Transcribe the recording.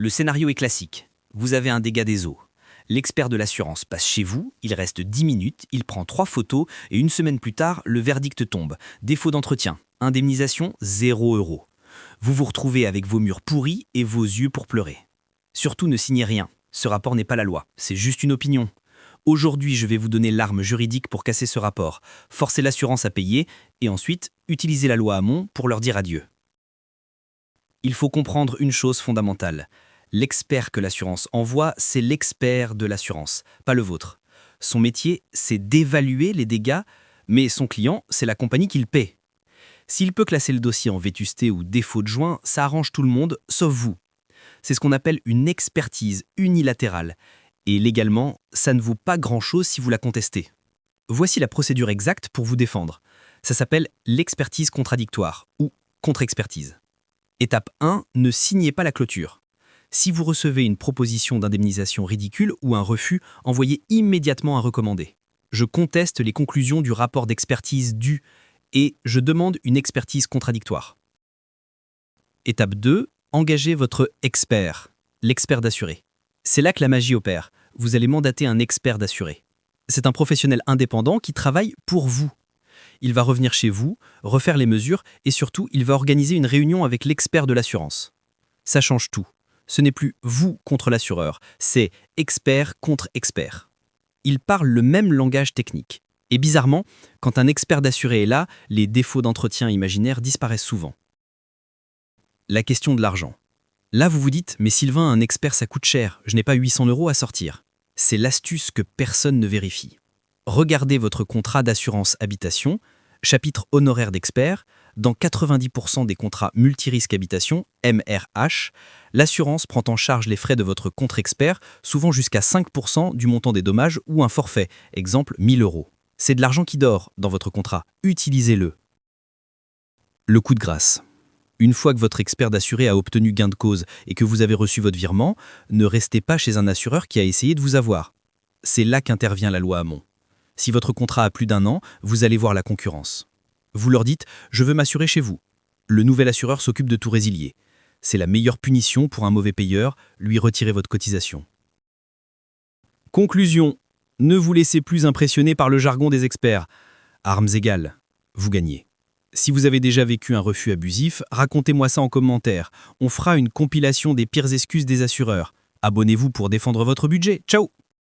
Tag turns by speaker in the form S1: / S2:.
S1: Le scénario est classique. Vous avez un dégât des eaux. L'expert de l'assurance passe chez vous, il reste 10 minutes, il prend 3 photos et une semaine plus tard, le verdict tombe. Défaut d'entretien, indemnisation 0 €. Vous vous retrouvez avec vos murs pourris et vos yeux pour pleurer. Surtout ne signez rien. Ce rapport n'est pas la loi, c'est juste une opinion. Aujourd'hui, je vais vous donner l'arme juridique pour casser ce rapport, forcer l'assurance à payer et ensuite utiliser la loi Hamon pour leur dire adieu. Il faut comprendre une chose fondamentale. L'expert que l'assurance envoie, c'est l'expert de l'assurance, pas le vôtre. Son métier, c'est d'évaluer les dégâts, mais son client, c'est la compagnie qui le paie. S'il peut classer le dossier en vétusté ou défaut de joint, ça arrange tout le monde, sauf vous. C'est ce qu'on appelle une expertise unilatérale. Et légalement, ça ne vaut pas grand-chose si vous la contestez. Voici la procédure exacte pour vous défendre. Ça s'appelle l'expertise contradictoire ou contre-expertise. Étape 1, ne signez pas la clôture. Si vous recevez une proposition d'indemnisation ridicule ou un refus, envoyez immédiatement un recommandé. Je conteste les conclusions du rapport d'expertise du et je demande une expertise contradictoire. Étape 2, engagez votre expert, l'expert d'assuré. C'est là que la magie opère. Vous allez mandater un expert d'assuré. C'est un professionnel indépendant qui travaille pour vous. Il va revenir chez vous, refaire les mesures et surtout, il va organiser une réunion avec l'expert de l'assurance. Ça change tout. Ce n'est plus vous contre l'assureur, c'est expert contre expert. Ils parlent le même langage technique. Et bizarrement, quand un expert d'assuré est là, les défauts d'entretien imaginaires disparaissent souvent. La question de l'argent. Là, vous vous dites, mais Sylvain, un expert, ça coûte cher, je n'ai pas 800 € à sortir. C'est l'astuce que personne ne vérifie. Regardez votre contrat d'assurance habitation, chapitre honoraire d'expert. Dans 90% des contrats multirisque habitation, MRH, l'assurance prend en charge les frais de votre contre-expert, souvent jusqu'à 5% du montant des dommages ou un forfait, exemple 1000 €. C'est de l'argent qui dort dans votre contrat, utilisez-le. Le coup de grâce. Une fois que votre expert d'assuré a obtenu gain de cause et que vous avez reçu votre virement, ne restez pas chez un assureur qui a essayé de vous avoir. C'est là qu'intervient la loi Hamon. Si votre contrat a plus d'1 an, vous allez voir la concurrence. Vous leur dites « Je veux m'assurer chez vous ». Le nouvel assureur s'occupe de tout résilier. C'est la meilleure punition pour un mauvais payeur, lui retirer votre cotisation. Conclusion. Ne vous laissez plus impressionner par le jargon des experts. Armes égales, vous gagnez. Si vous avez déjà vécu un refus abusif, racontez-moi ça en commentaire. On fera une compilation des pires excuses des assureurs. Abonnez-vous pour défendre votre budget. Ciao!